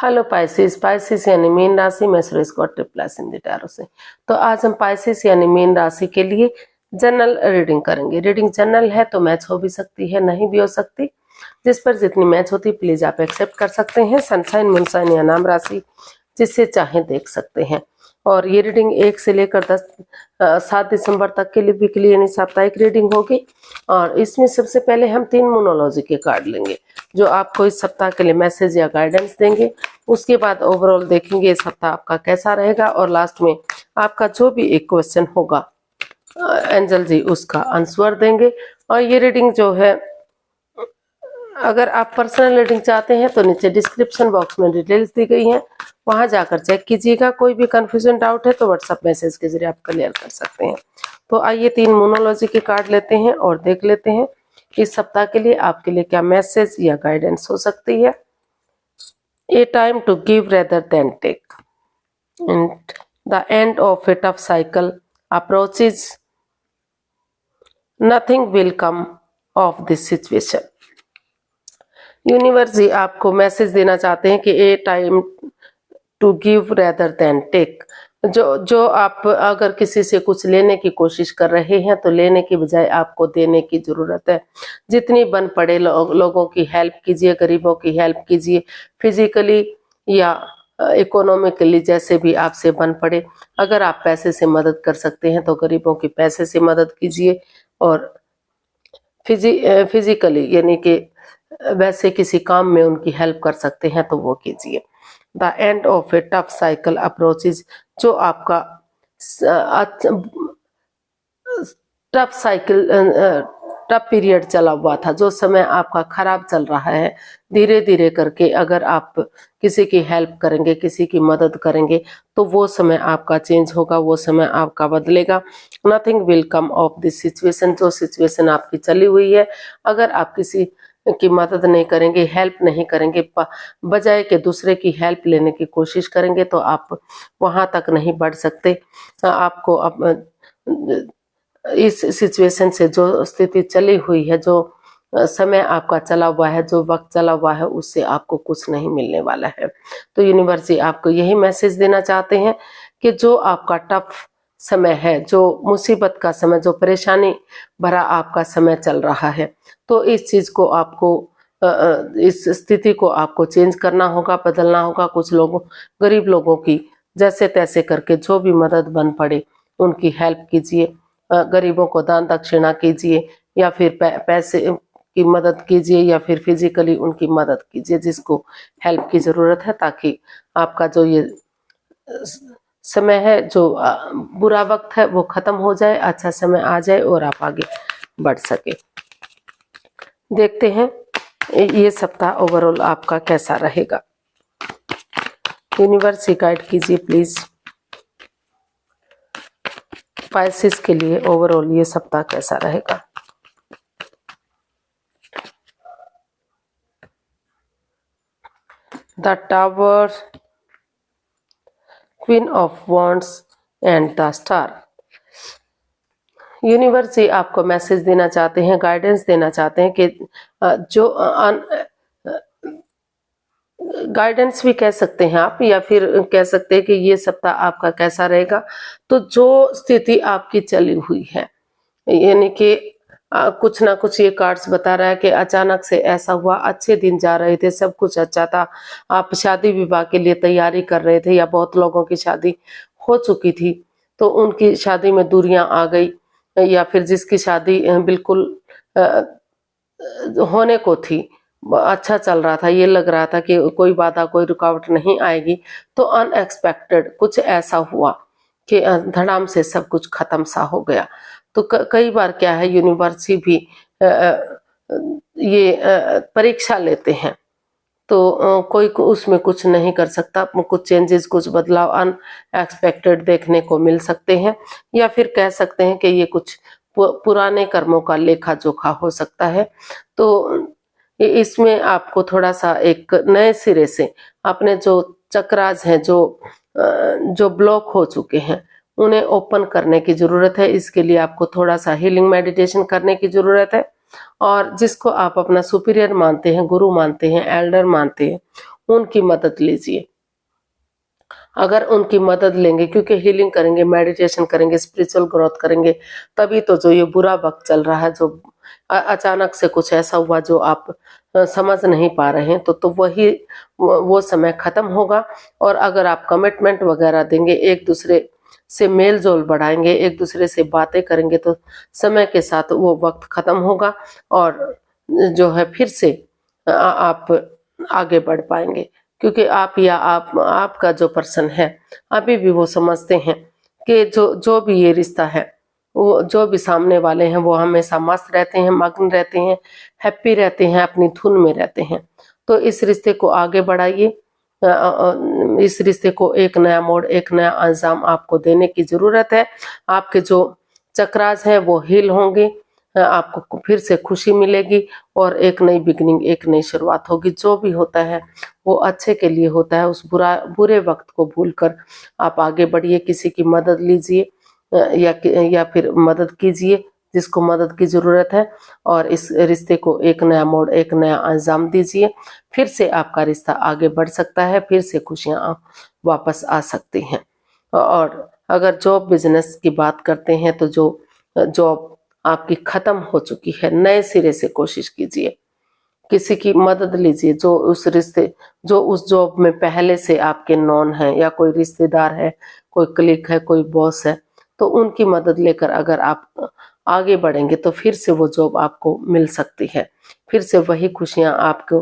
Hello Pisces. Pisces यानी mean राशि में Suresh got replies in the tarot से। तो आज हम पाइसिस यानी मीन राशि के लिए जनरल रीडिंग करेंगे। रीडिंग जनरल है तो मैच हो भी सकती है, नहीं भी हो सकती। जिस पर जितनी मैच होती प्लीज आप एक्सेप्ट कर सकते हैं। सनशाइन मूनशाइन या नाम राशि जिससे चाहे देख सकते हैं। और ये रीडिंग 1 से लेकर 7 दिसंबर तक के लिए वीकली यानी साप्ताहिक रीडिंग होगी। और इसमें सबसे पहले हम 3 मोनोलॉजी के कार्ड लेंगे जो आपको इस सप्ताह के लिए मैसेज या गाइडेंस देंगे। उसके बाद ओवरऑल देखेंगे इस सप्ताह आपका कैसा रहेगा और लास्ट में आपका जो भी एक क्वेश्चन होगा एंजल जी उसका आंसर देंगे। और ये रीडिंग जो है, अगर आप पर्सनल रीडिंग चाहते हैं तो नीचे डिस्क्रिप्शन बॉक्स में डिटेल्स दी गई हैं, वहां जाकर चेक कीजिएगा। कोई भी कंफ्यूजन डाउट है तो व्हाट्सएप मैसेज के जरिए आप क्लियर कर सकते हैं। तो आइए 3 मोनोलॉजी के कार्ड लेते हैं और देख लेते हैं इस सप्ताह के लिए आपके लिए क्या मैसेज या गाइडेंस हो सकती है। A time to give rather than take, and the end of a tough cycle approaches. Nothing will come of this situation. Universe ji आपको मैसेज देना चाहते हैं कि a time to give rather than take. जो आप अगर किसी से कुछ लेने की कोशिश कर रहे हैं तो लेने की बजाय आपको देने की जरूरत है। जितनी बन पड़े लोगों की हेल्प कीजिए, गरीबों की हेल्प कीजिए, फिजिकली या इकोनॉमिकली जैसे भी आपसे बन पड़े। अगर आप पैसे से मदद कर सकते हैं तो गरीबों की पैसे से मदद कीजिए, और फिजिकली यानी कि वैसे किसी काम में उनकी हेल्प कर सकते हैं तो वो कीजिए। The end of A tough cycle approaches, जो आपका टफ साइकिल टफ पीरियड चला हुआ था, जो समय आपका खराब चल रहा है, धीरे धीरे करके अगर आप किसी की हेल्प करेंगे, किसी की मदद करेंगे तो वो समय आपका चेंज होगा, वो समय आपका बदलेगा। Nothing will come of this situation, जो सिचुएशन आपकी चली हुई है, अगर आप किसी की मदद नहीं करेंगे, हेल्प नहीं करेंगे, बजाय के दूसरे की हेल्प लेने की कोशिश करेंगे तो आप वहां तक नहीं बढ़ सकते। आपको इस सिचुएशन से, जो स्थिति चली हुई है, जो समय आपका चला हुआ है, जो वक्त चला हुआ है, उससे आपको कुछ नहीं मिलने वाला है। तो यूनिवर्स जी आपको यही मैसेज देना चाहते हैं कि जो आपका टफ समय है, जो मुसीबत का समय, जो परेशानी भरा आपका समय चल रहा है, तो इस चीज को आपको इस स्थिति को आपको चेंज करना होगा, बदलना होगा। कुछ लोगों, गरीब लोगों की जैसे तैसे करके जो भी मदद बन पड़े उनकी हेल्प कीजिए, गरीबों को दान दक्षिणा कीजिए, या फिर पैसे की मदद कीजिए, या फिर फिजिकली उनकी मदद कीजिए जिसको हेल्प की जरूरत है, ताकि आपका जो ये समय है, जो बुरा वक्त है, वो खत्म हो जाए, अच्छा समय आ जाए और आप आगे बढ़ सके। देखते हैं ये सप्ताह ओवरऑल आपका कैसा रहेगा। यूनिवर्स से गाइड कीजिए प्लीज पाइसिस के लिए ओवरऑल ये सप्ताह कैसा रहेगा। The tower, queen of wands and the star. Universe ji आपको मैसेज देना चाहते हैं, गाइडेंस देना चाहते हैं कि जो गाइडेंस भी कह सकते हैं आप, या फिर कह सकते हैं कि ये सप्ताह आपका कैसा रहेगा। तो जो स्थिति आपकी चली हुई है, यानी कि कुछ ना कुछ ये कार्ड्स बता रहा है कि अचानक से ऐसा हुआ, अच्छे दिन जा रहे थे, सब कुछ अच्छा था, आप शादी विवाह के लिए तैयारी कर रहे थे, या बहुत लोगों की शादी हो चुकी थी तो उनकी शादी में दूरियां आ गई, या फिर जिसकी शादी बिल्कुल होने को थी, अच्छा चल रहा था, ये लग रहा था कि कोई बाधा, कोई रुकावट नहीं आएगी, तो अनएक्सपेक्टेड कुछ ऐसा हुआ कि धड़ाम से सब कुछ खत्म सा हो गया। तो कई बार क्या है, यूनिवर्स भी ये परीक्षा लेते हैं, तो कोई उसमें कुछ नहीं कर सकता। कुछ चेंजेस, कुछ बदलाव अनएक्सपेक्टेड देखने को मिल सकते हैं, या फिर कह सकते हैं कि ये कुछ पुराने कर्मों का लेखा जोखा हो सकता है। तो इसमें आपको थोड़ा सा एक नए सिरे से अपने जो चक्रास हैं, जो ब्लॉक हो चुके हैं, उन्हें ओपन करने की जरूरत है। इसके लिए आपको थोड़ा सा हीलिंग मेडिटेशन करने की जरूरत है, और जिसको आप अपना सुपीरियर मानते हैं, गुरु मानते हैं, एल्डर मानते हैं, उनकी मदद लीजिए। अगर उनकी मदद लेंगे, क्योंकि हीलिंग करेंगे, मेडिटेशन करेंगे, स्पिरिचुअल ग्रोथ करेंगे, तभी तो जो ये बुरा वक्त चल रहा है, जो अचानक से कुछ ऐसा हुआ जो आप समझ नहीं पा रहे हैं, तो वही वो समय खत्म होगा। और अगर आप कमिटमेंट वगैरह देंगे, एक दूसरे से मेल जोल बढ़ाएंगे, एक दूसरे से बातें करेंगे, तो समय के साथ वो वक्त खत्म होगा और जो है फिर से आप आगे बढ़ पाएंगे। क्योंकि आप या आपका जो पर्सन है, अभी भी वो समझते हैं कि जो भी ये रिश्ता है, वो जो भी सामने वाले हैं, वो हमेशा मस्त रहते हैं, मग्न रहते हैं, हैप्पी रहते हैं, अपनी धुन में रहते हैं। तो इस रिश्ते को आगे बढ़ाइए। इस रिश्ते को एक नया मोड़, एक नया अंजाम आपको देने की जरूरत है। आपके जो चक्रास हैं वो हील होंगे, आपको फिर से खुशी मिलेगी और एक नई बिगनिंग, एक नई शुरुआत होगी। जो भी होता है वो अच्छे के लिए होता है। उस बुरे वक्त को भूलकर आप आगे बढ़िए, किसी की मदद लीजिए या फिर मदद कीजिए जिसको मदद की जरूरत है, और इस रिश्ते को एक नया मोड़, एक नया अंजाम दीजिए। फिर से आपका रिश्ता आगे बढ़ सकता है, फिर से खुशियां वापस आ सकती हैं। और अगर जॉब बिजनेस की बात करते हैं, तो जो जॉब आपकी खत्म हो चुकी है, नए सिरे से कोशिश कीजिए, किसी की मदद लीजिए। जो उस जॉब में पहले से आपके नॉन है, या कोई रिश्तेदार है, कोई क्लिक है, कोई बॉस है, तो उनकी मदद लेकर अगर आप आगे बढ़ेंगे तो फिर से वो जॉब आपको मिल सकती है, फिर से वही खुशियां आपको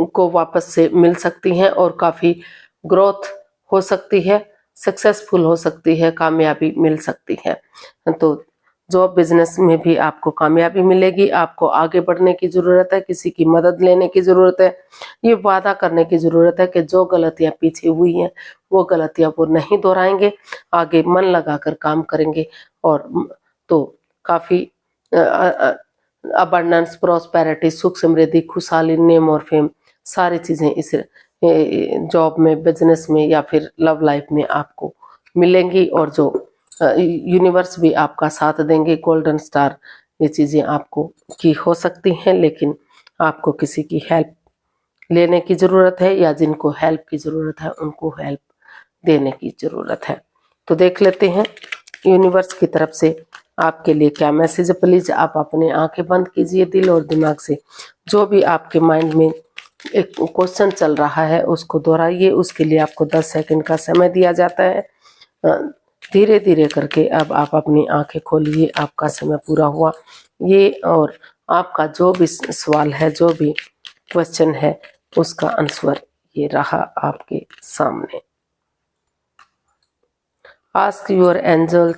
को वापस से मिल सकती हैं और काफी ग्रोथ हो सकती है, सक्सेसफुल हो सकती है, कामयाबी मिल सकती है। तो जॉब बिजनेस में भी आपको कामयाबी मिलेगी। आपको आगे बढ़ने की जरूरत है, किसी की मदद लेने की जरूरत है, ये वादा करने की जरूरत है कि जो गलतियां पीछे हुई हैं वो गलतियां वो नहीं दोहराएंगे, आगे मन लगाकर काम करेंगे। और तो काफी अबंडेंस, प्रॉस्पेरिटी, सुख समृद्धि, खुशहाली, नेम और फेम, सारी चीजें इस जॉब में, बिजनेस में या फिर लव लाइफ में आपको मिलेंगी। और जो यूनिवर्स भी आपका साथ देंगे, गोल्डन स्टार, ये चीजें आपको की हो सकती हैं, लेकिन आपको किसी की हेल्प लेने की जरूरत है, या जिनको हेल्प की जरूरत है उनको हेल्प देने की जरूरत है। तो देख लेते हैं यूनिवर्स की तरफ से आपके लिए क्या मैसेज है। प्लीज आप अपने आंखें बंद कीजिए, दिल और दिमाग से जो भी आपके माइंड में एक क्वेश्चन चल रहा है उसको दोहराइए। उसके लिए आपको 10 सेकंड का समय दिया जाता है। धीरे धीरे करके अब आप अपनी आंखें खोलिए, आपका समय पूरा हुआ ये। और आपका जो भी सवाल है, जो भी क्वेश्चन है, उसका आंसर ये रहा आपके सामने। Ask your angel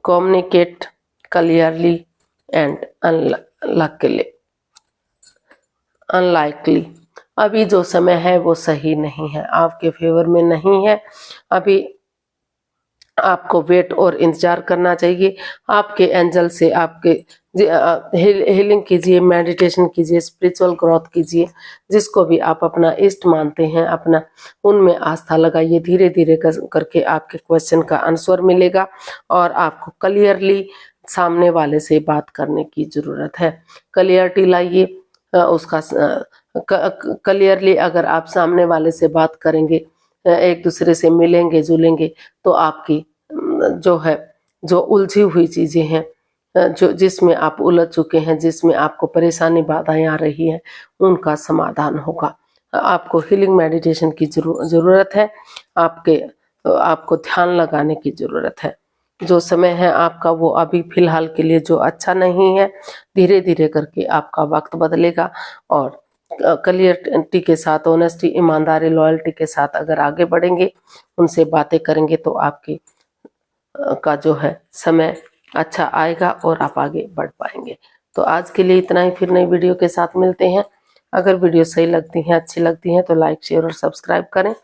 communicate clearly and unlikely। अभी जो समय है वो सही नहीं है, आपके फेवर में नहीं है। अभी आपको वेट और इंतजार करना चाहिए। आपके एंजल से आपके हीलिंग कीजिए, मेडिटेशन कीजिए, स्पिरिचुअल ग्रोथ कीजिए, जिसको भी आप अपना इष्ट मानते हैं, अपना उनमें आस्था लगाइए। धीरे धीरे करके आपके क्वेश्चन का आंसर मिलेगा और आपको क्लियरली सामने वाले से बात करने की जरूरत है। क्लियरिटी लाइए, उसका क्लियरली अगर आप सामने वाले से बात करेंगे, एक दूसरे से मिलेंगे जुलेंगे, तो आपकी जो है, जो उलझी हुई चीजें हैं, जो जिसमें आप उलझ चुके हैं, जिसमें आपको परेशानी बाधाएं आ रही हैं, उनका समाधान होगा। आपको हीलिंग मेडिटेशन की जरूरत है, आपको ध्यान लगाने की जरूरत है। जो समय है आपका वो अभी फिलहाल के लिए जो अच्छा नहीं है, धीरे धीरे करके आपका वक्त बदलेगा। और क्लियरिटी के साथ, ऑनेस्टी, ईमानदारी, लॉयल्टी के साथ अगर आगे बढ़ेंगे, उनसे बातें करेंगे, तो आपके का जो है समय अच्छा आएगा और आप आगे बढ़ पाएंगे। तो आज के लिए इतना ही, फिर नई वीडियो के साथ मिलते हैं। अगर वीडियो सही लगती है, अच्छी लगती है, तो लाइक, शेयर और सब्सक्राइब करें।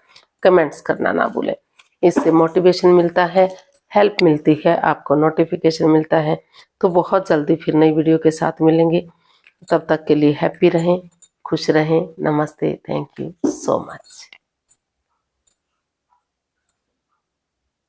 कमेंट्स करना ना भूलें, इससे मोटिवेशन मिलता है, हेल्प मिलती है, आपको नोटिफिकेशन मिलता है। तो बहुत जल्दी फिर नई वीडियो के साथ मिलेंगे। तब तक के लिए हैप्पी रहें, खुश रहें। नमस्ते, थैंक यू सो मच।